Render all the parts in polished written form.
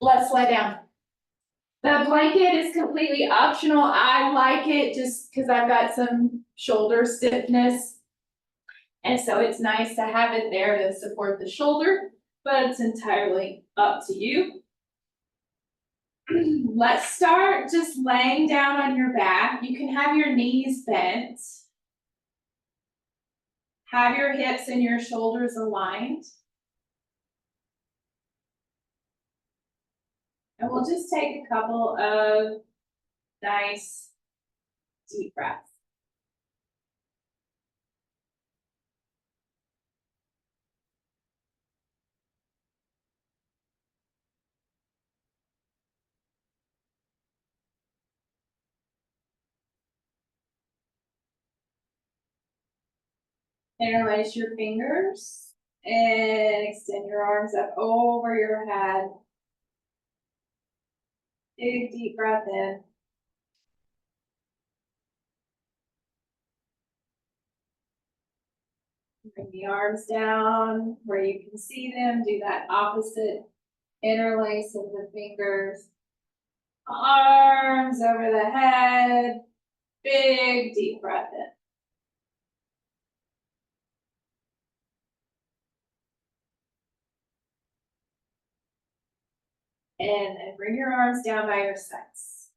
Let's lay down. The blanket is completely optional. I like it just because I've got some shoulder stiffness. And so it's nice to have it there to support the shoulder, but it's entirely up to you. Let's start just laying down on your back. You can have your knees bent. Have your hips and your shoulders aligned. And we'll just take a couple of nice deep breaths. Interlace your fingers and extend your arms up over your head. Big deep breath in. Bring the arms down where you can see them. Do that opposite interlace of the fingers. Arms over the head. Big deep breath in. And then bring your arms down by your sides.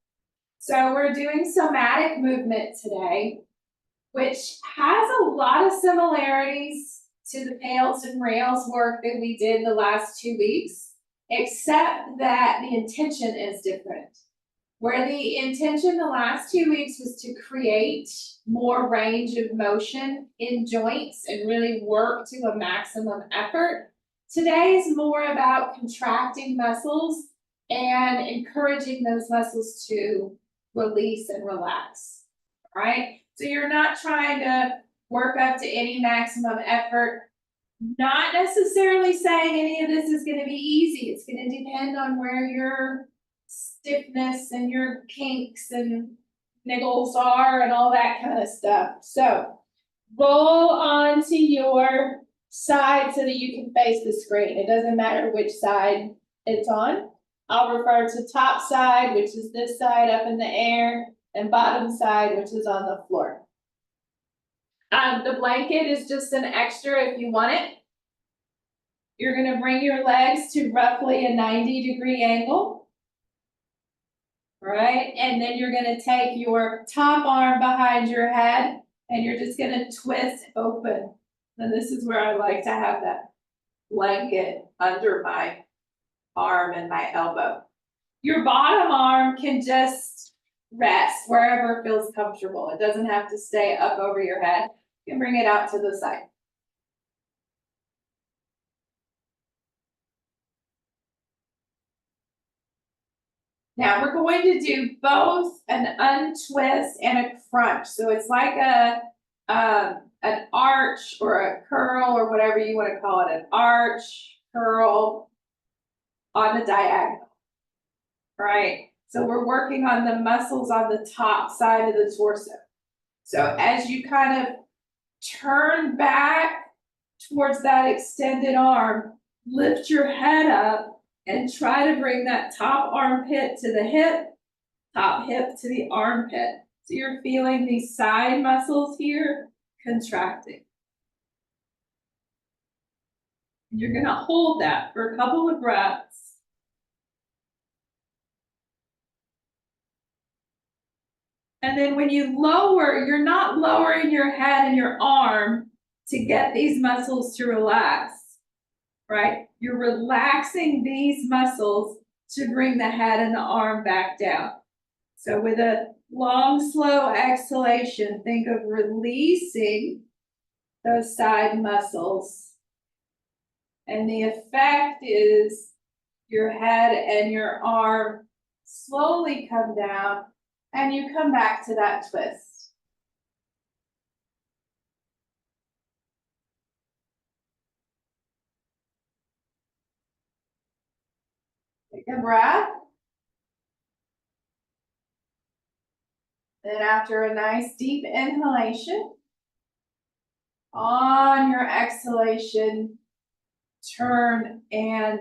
So we're doing somatic movement today, which has a lot of similarities to the pails and rails work that we did the last 2 weeks, except that the intention is different. Where the intention the last 2 weeks was to create more range of motion in joints and really work to a maximum effort, today is more about contracting muscles and encouraging those muscles to release and relax, all right? So you're not trying to work up to any maximum effort, not necessarily saying any of this is going to be easy. It's going to depend on where your stiffness and your kinks and niggles are and all that kind of stuff. So roll onto your side so that you can face the screen. It doesn't matter which side it's on. I'll refer to top side, which is this side up in the air, and bottom side, which is on the floor. The blanket is just an extra if you want it. You're going to bring your legs to roughly a 90-degree angle. All right, and then you're going to take your top arm behind your head, and you're just going to twist open. And this is where I like to have that blanket under my arm and my elbow. Your bottom arm can just rest wherever it feels comfortable. It doesn't have to stay up over your head. You can bring it out to the side. Now we're going to do both an untwist and a crunch. So it's like an arch or a curl or whatever you want to call it, an arch, curl on the diagonal, right? So we're working on the muscles on the top side of the torso. So as you kind of turn back towards that extended arm, lift your head up and try to bring that top armpit to the hip, top hip to the armpit. So you're feeling these side muscles here contracting. You're going to hold that for a couple of breaths. And then when you lower, you're not lowering your head and your arm to get these muscles to relax, right? You're relaxing these muscles to bring the head and the arm back down. So with a long, slow exhalation, think of releasing those side muscles. And the effect is your head and your arm slowly come down and you come back to that twist. Take a breath. Then after a nice deep inhalation, on your exhalation, turn and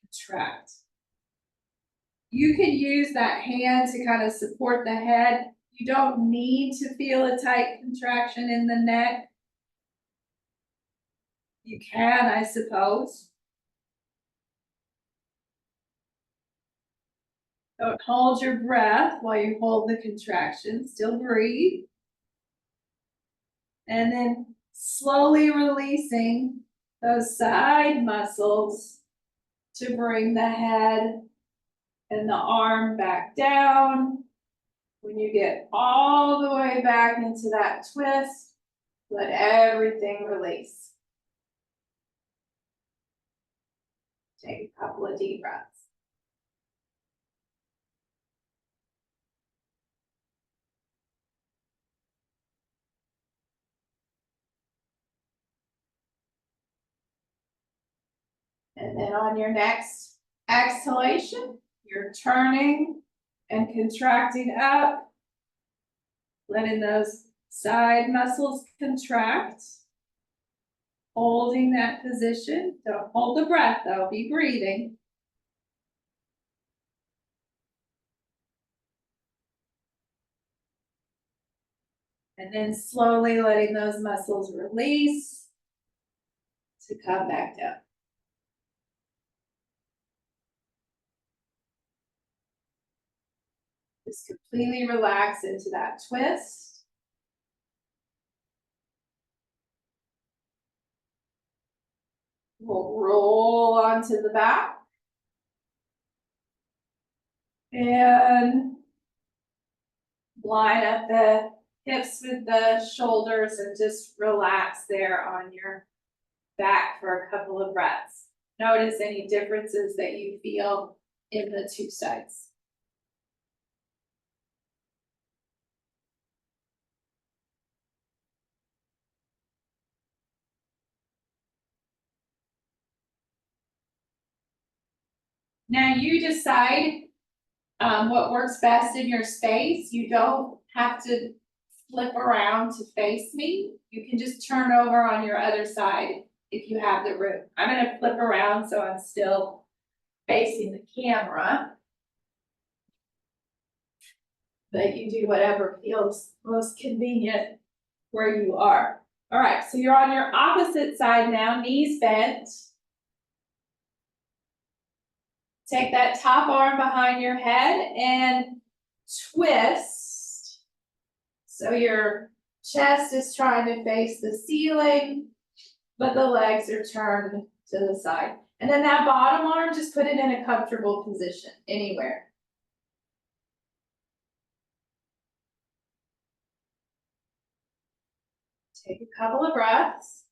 contract. You can use that hand to kind of support the head. You don't need to feel a tight contraction in the neck. You can, I suppose. Don't hold your breath while you hold the contraction. Still breathe. And then slowly releasing those side muscles to bring the head and the arm back down. When you get all the way back into that twist, let everything release. Take a couple of deep breaths. And then on your next exhalation, you're turning and contracting up, letting those side muscles contract, holding that position. Don't hold the breath though, be breathing. And then slowly letting those muscles release to come back down. Just completely relax into that twist. We'll roll onto the back. And line up the hips with the shoulders and just relax there on your back for a couple of breaths. Notice any differences that you feel in the two sides. Now you decide what works best in your space. You don't have to flip around to face me. You can just turn over on your other side if you have the room. I'm gonna flip around so I'm still facing the camera. But you do whatever feels most convenient where you are. All right, so you're on your opposite side now, knees bent. Take that top arm behind your head and twist. So your chest is trying to face the ceiling, but the legs are turned to the side. And then that bottom arm, just put it in a comfortable position, anywhere. Take a couple of breaths.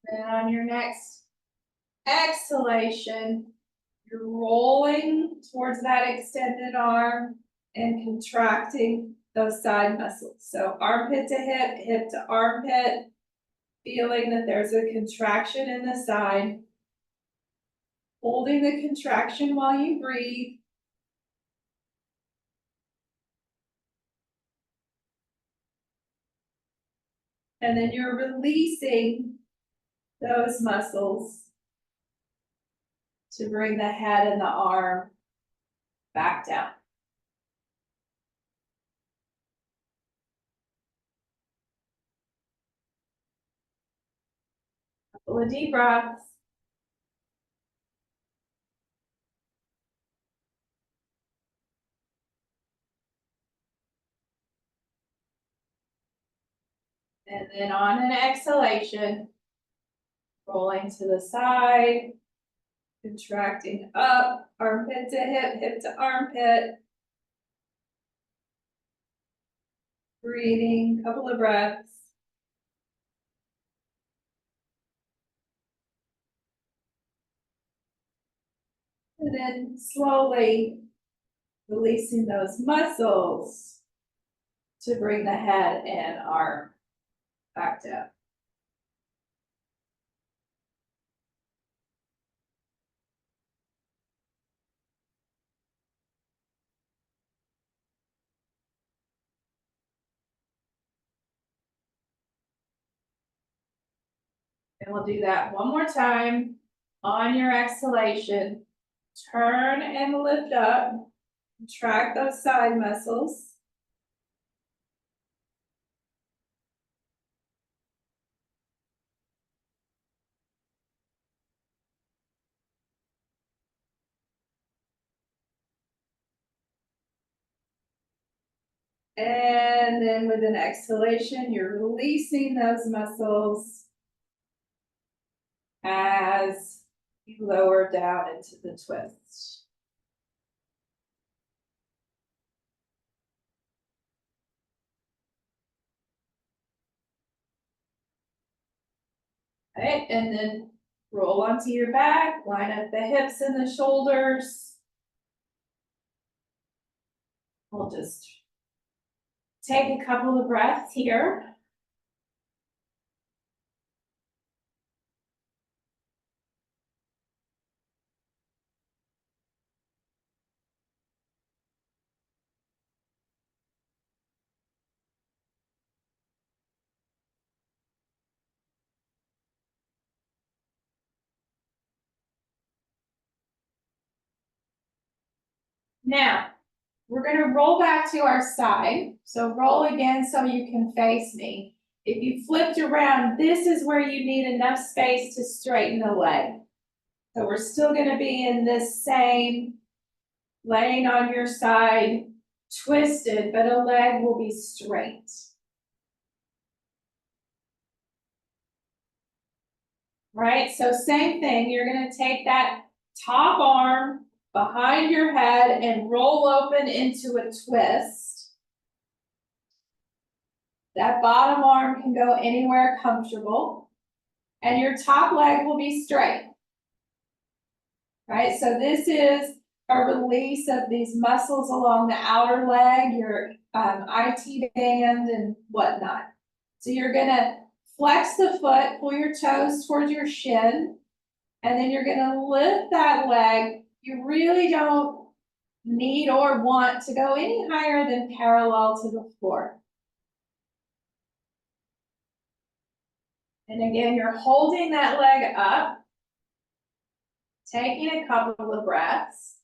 And then on your next exhalation, you're rolling towards that extended arm and contracting those side muscles. So armpit to hip, hip to armpit, feeling that there's a contraction in the side. Holding the contraction while you breathe. And then you're releasing those muscles to bring the head and the arm back down. Couple of deep breaths. And then on an exhalation, rolling to the side, contracting up, armpit to hip, hip to armpit. Breathing, couple of breaths. And then slowly releasing those muscles to bring the head and arm back down. And we'll do that one more time. On your exhalation, turn and lift up. Contract those side muscles. And then with an exhalation, you're releasing those muscles as you lower down into the twist. Right, and then roll onto your back, line up the hips and the shoulders. We'll just take a couple of breaths here. Now, we're gonna roll back to our side. So roll again so you can face me. If you flipped around, this is where you need enough space to straighten the leg. So we're still gonna be in this same laying on your side, twisted, but a leg will be straight. Right, so same thing, you're gonna take that top arm behind your head and roll open into a twist. That bottom arm can go anywhere comfortable. And your top leg will be straight. Right, so this is a release of these muscles along the outer leg, your IT band and whatnot. So you're gonna flex the foot, pull your toes towards your shin, and then you're gonna lift that leg. You really don't need or want to go any higher than parallel to the floor. And again, you're holding that leg up, taking a couple of breaths.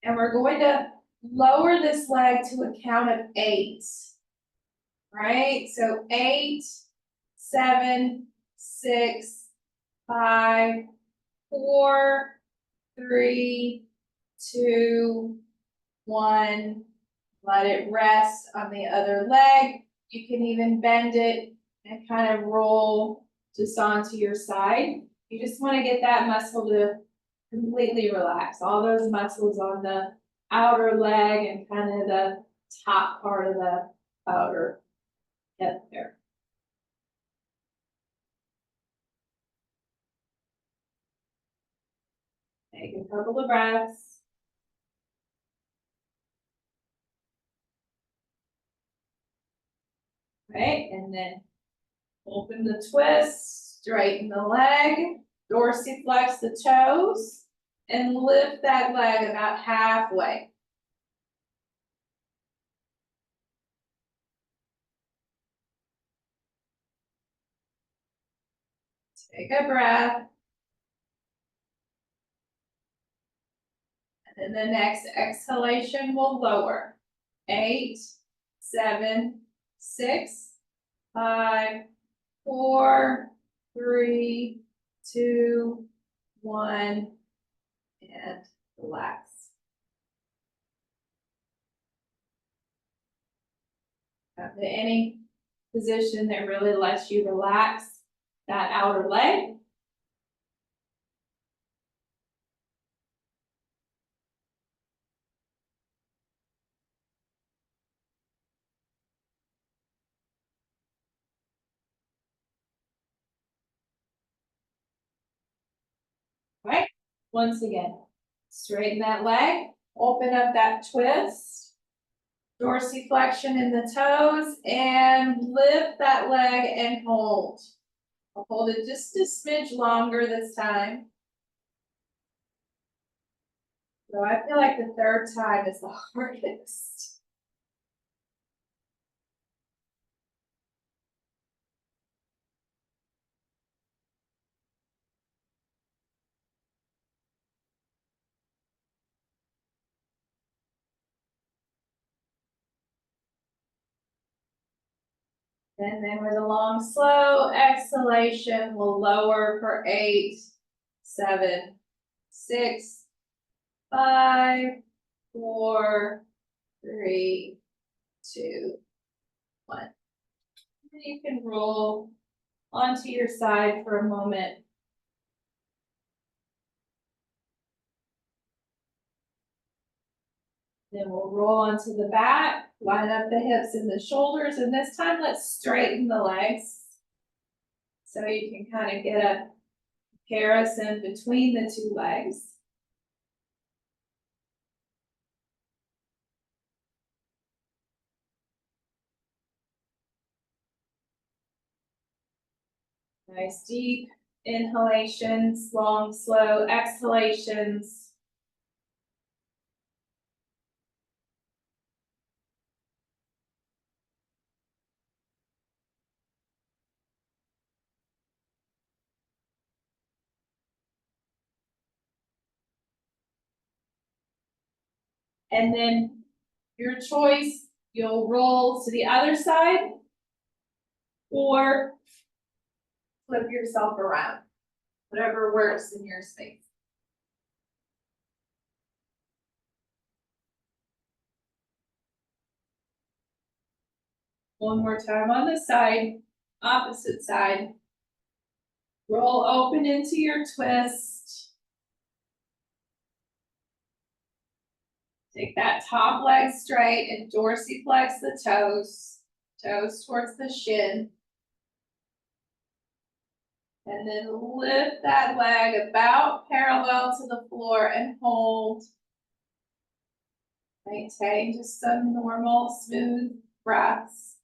And we're going to lower this leg to a count of 8. Right? So 8, 7, 6, 5, 4, 3, 2, 1. Let it rest on the other leg. You can even bend it and kind of roll just onto your side. You just want to get that muscle to completely relax. All those muscles on the outer leg and kind of the top part of the outer hip there. Take a couple of breaths. Right, and then open the twist, straighten the leg, dorsiflex the toes, and lift that leg about halfway. Take a breath. And then the next exhalation will lower. 8, 7, 6, 5, 4, 3, 2, 1, and relax. Come to any position that really lets you relax that outer leg. Right? Once again, straighten that leg, open up that twist, dorsiflexion in the toes, and lift that leg and hold. I'll hold it just a smidge longer this time. So I feel like the third time is the hardest. And then with a long, slow exhalation, we'll lower for 8, 7, 6, 5, 4, 3, 2, 1. And you can roll onto your side for a moment. Then we'll roll onto the back, line up the hips and the shoulders, and this time let's straighten the legs. So you can kind of get a comparison between the two legs. Nice deep inhalations, long, slow exhalations. And then your choice, you'll roll to the other side or flip yourself around, whatever works in your space. One more time on the side, opposite side. Roll open into your twist. Take that top leg straight and dorsiflex the toes, toes towards the shin. And then lift that leg about parallel to the floor and hold. Maintain just some normal, smooth breaths.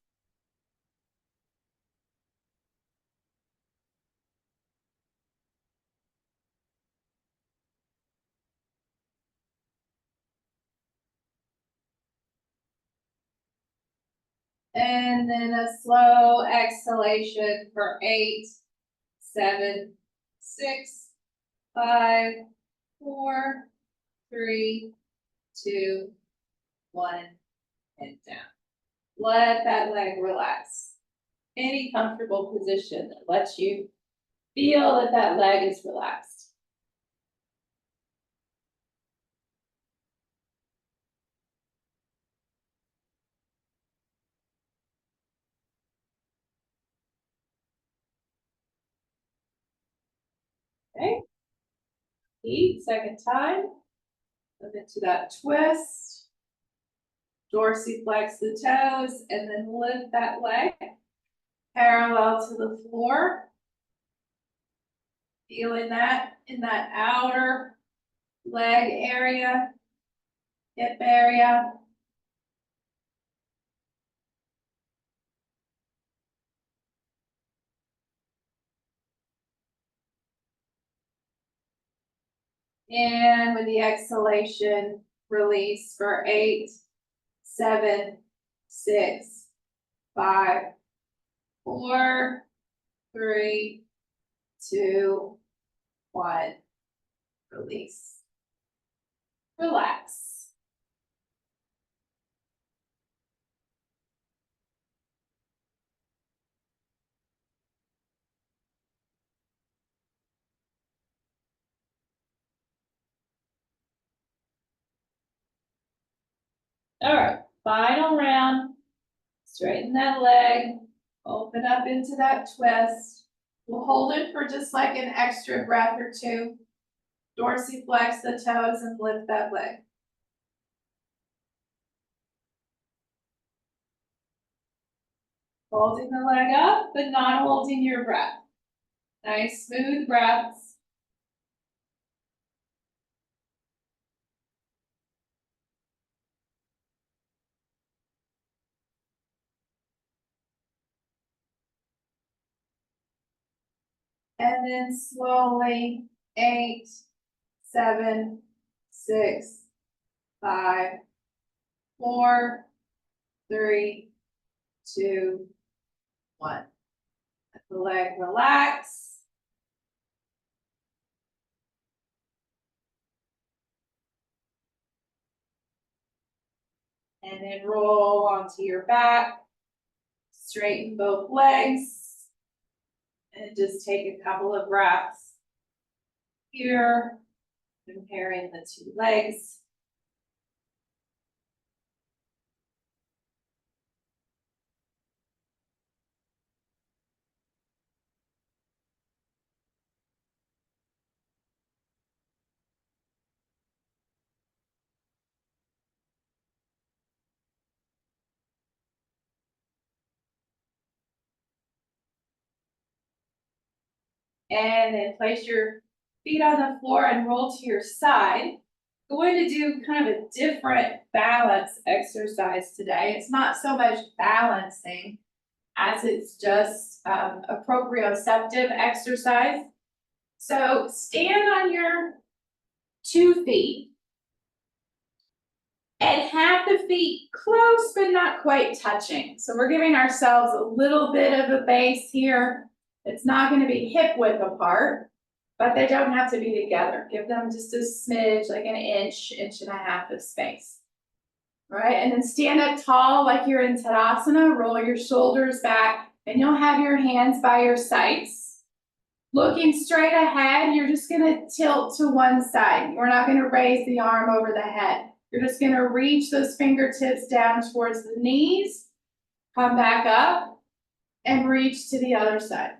And then a slow exhalation for 8, 7, 6, 5, 4, 3, 2, 1, and down. Let that leg relax. Any comfortable position that lets you feel that that leg is relaxed. Okay. Eat, second time. Move into that twist. Dorsiflex the toes and then lift that leg parallel to the floor. Feeling that in that outer leg area, hip area. And with the exhalation, release for 8, 7, 6, 5, 4, 3, 2, 1. Release. Relax. All right, final round. Straighten that leg, open up into that twist. We'll hold it for just like an extra breath or two. Dorsiflex the toes and lift that leg. Holding the leg up, but not holding your breath. Nice, smooth breaths. And then slowly, 8, 7, 6, 5, 4, 3, 2, 1. Let the leg relax. And then roll onto your back. Straighten both legs. And just take a couple of breaths here, comparing the two legs. And then place your feet on the floor and roll to your side. Going to do kind of a different balance exercise today. It's not so much balancing as it's just a proprioceptive exercise. So stand on your 2 feet and have the feet close but not quite touching. So we're giving ourselves a little bit of a base here. It's not going to be hip width apart, but they don't have to be together. Give them just a smidge, like an inch, inch and a half of space. All right, and then stand up tall like you're in Tadasana, roll your shoulders back, and you'll have your hands by your sides. Looking straight ahead, you're just gonna tilt to one side. We're not gonna raise the arm over the head. You're just gonna reach those fingertips down towards the knees, come back up, and reach to the other side.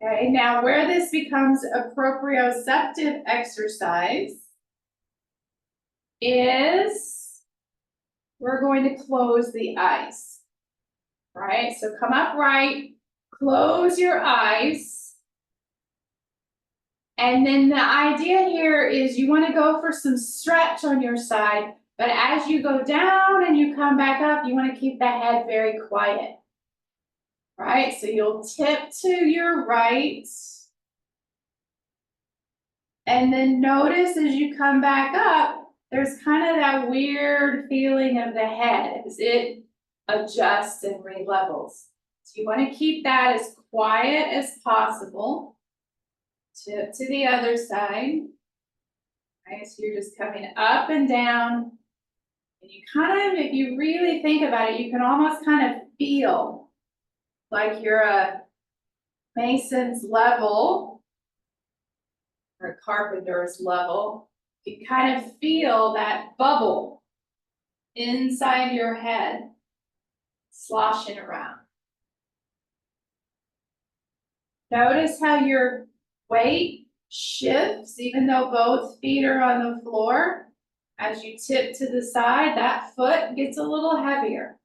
Okay, now where this becomes a proprioceptive exercise is we're going to close the eyes. Right, so come upright, close your eyes. And then the idea here is you want to go for some stretch on your side, but as you go down and you come back up, you want to keep the head very quiet. Right, so you'll tip to your right. And then notice as you come back up, there's kind of that weird feeling of the head as it adjusts and relevels. So you want to keep that as quiet as possible. Tip to the other side. Right, so you're just coming up and down. And you kind of, if you really think about it, you can almost kind of feel like you're a mason's level or a carpenter's level. You kind of feel that bubble inside your head sloshing around. Notice how your weight shifts, even though both feet are on the floor. As you tip to the side, that foot gets a little heavier.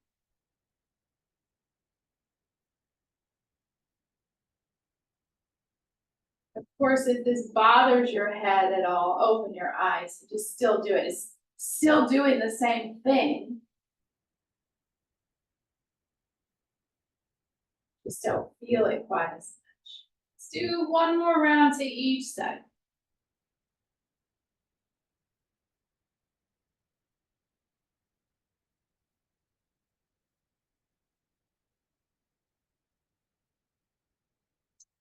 Of course, if this bothers your head at all, open your eyes. Just still do it. It's still doing the same thing. Just don't feel it quite as much. Let's do one more round to each side.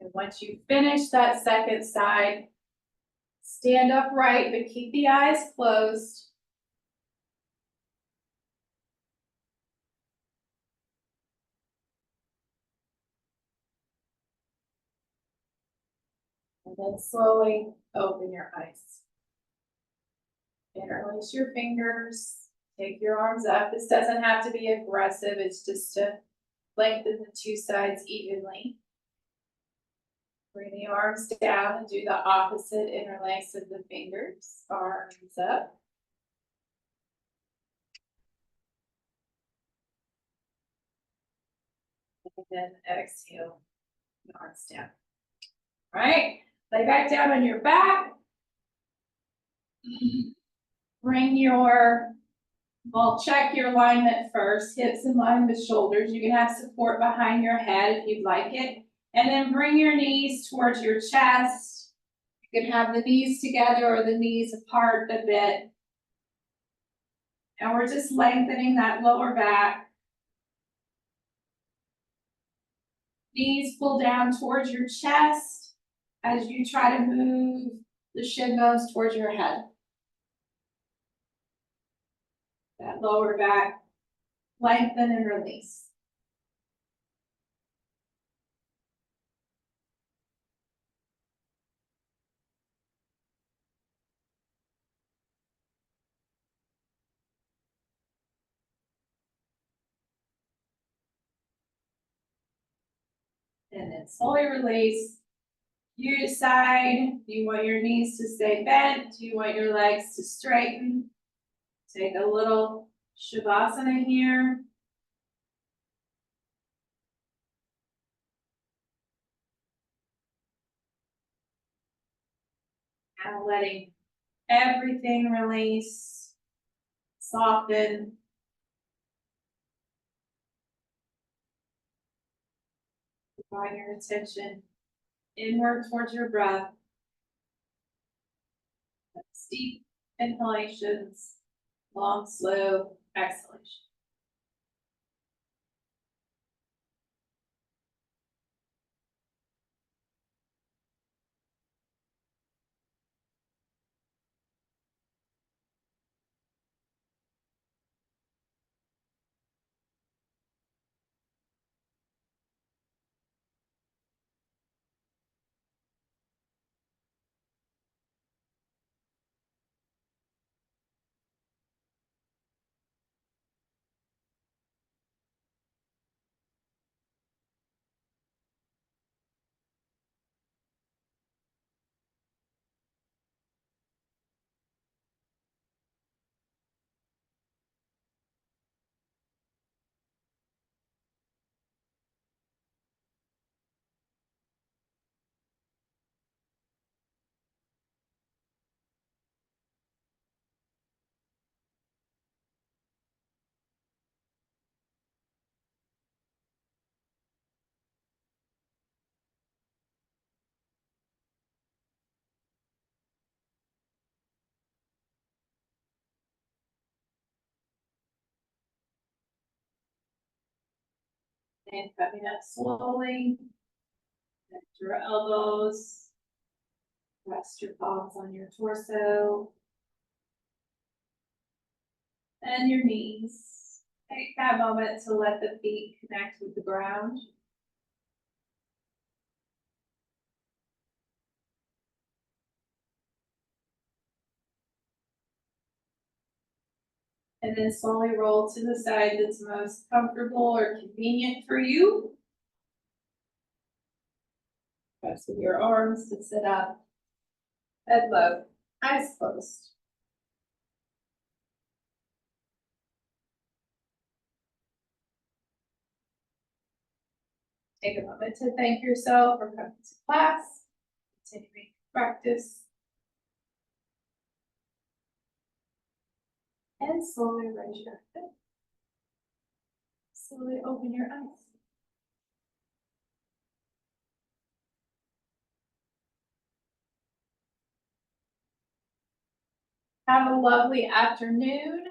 And once you finish that second side, stand upright, but keep the eyes closed. And then slowly open your eyes. Interlace your fingers, take your arms up. This doesn't have to be aggressive, it's just to lengthen the two sides evenly. Bring the arms down and do the opposite interlace of the fingers, arms up. And then exhale, arms down. All right, lay back down on your back. Bring your, well, check your alignment first, hips in line with shoulders. You can have support behind your head if you'd like it. And then bring your knees towards your chest. You can have the knees together or the knees apart a bit. And we're just lengthening that lower back. Knees pull down towards your chest as you try to move the shin bones towards your head. that lower back, lengthen and release. And then slowly release. You decide, do you want your knees to stay bent? Do you want your legs to straighten? Take a little Shavasana here. And letting everything release, soften. Drawing your attention inward towards your breath. Steep inhalations, long, slow exhalation. And coming up slowly. Lift your elbows. Rest your palms on your torso. And your knees. Take that moment to let the feet connect with the ground. And then slowly roll to the side that's most comfortable or convenient for you. Press with your arms to sit up. Head low, eyes closed. Take a moment to thank yourself for coming to class, continuing to practice. And slowly raise your head. Slowly open your eyes. Have a lovely afternoon.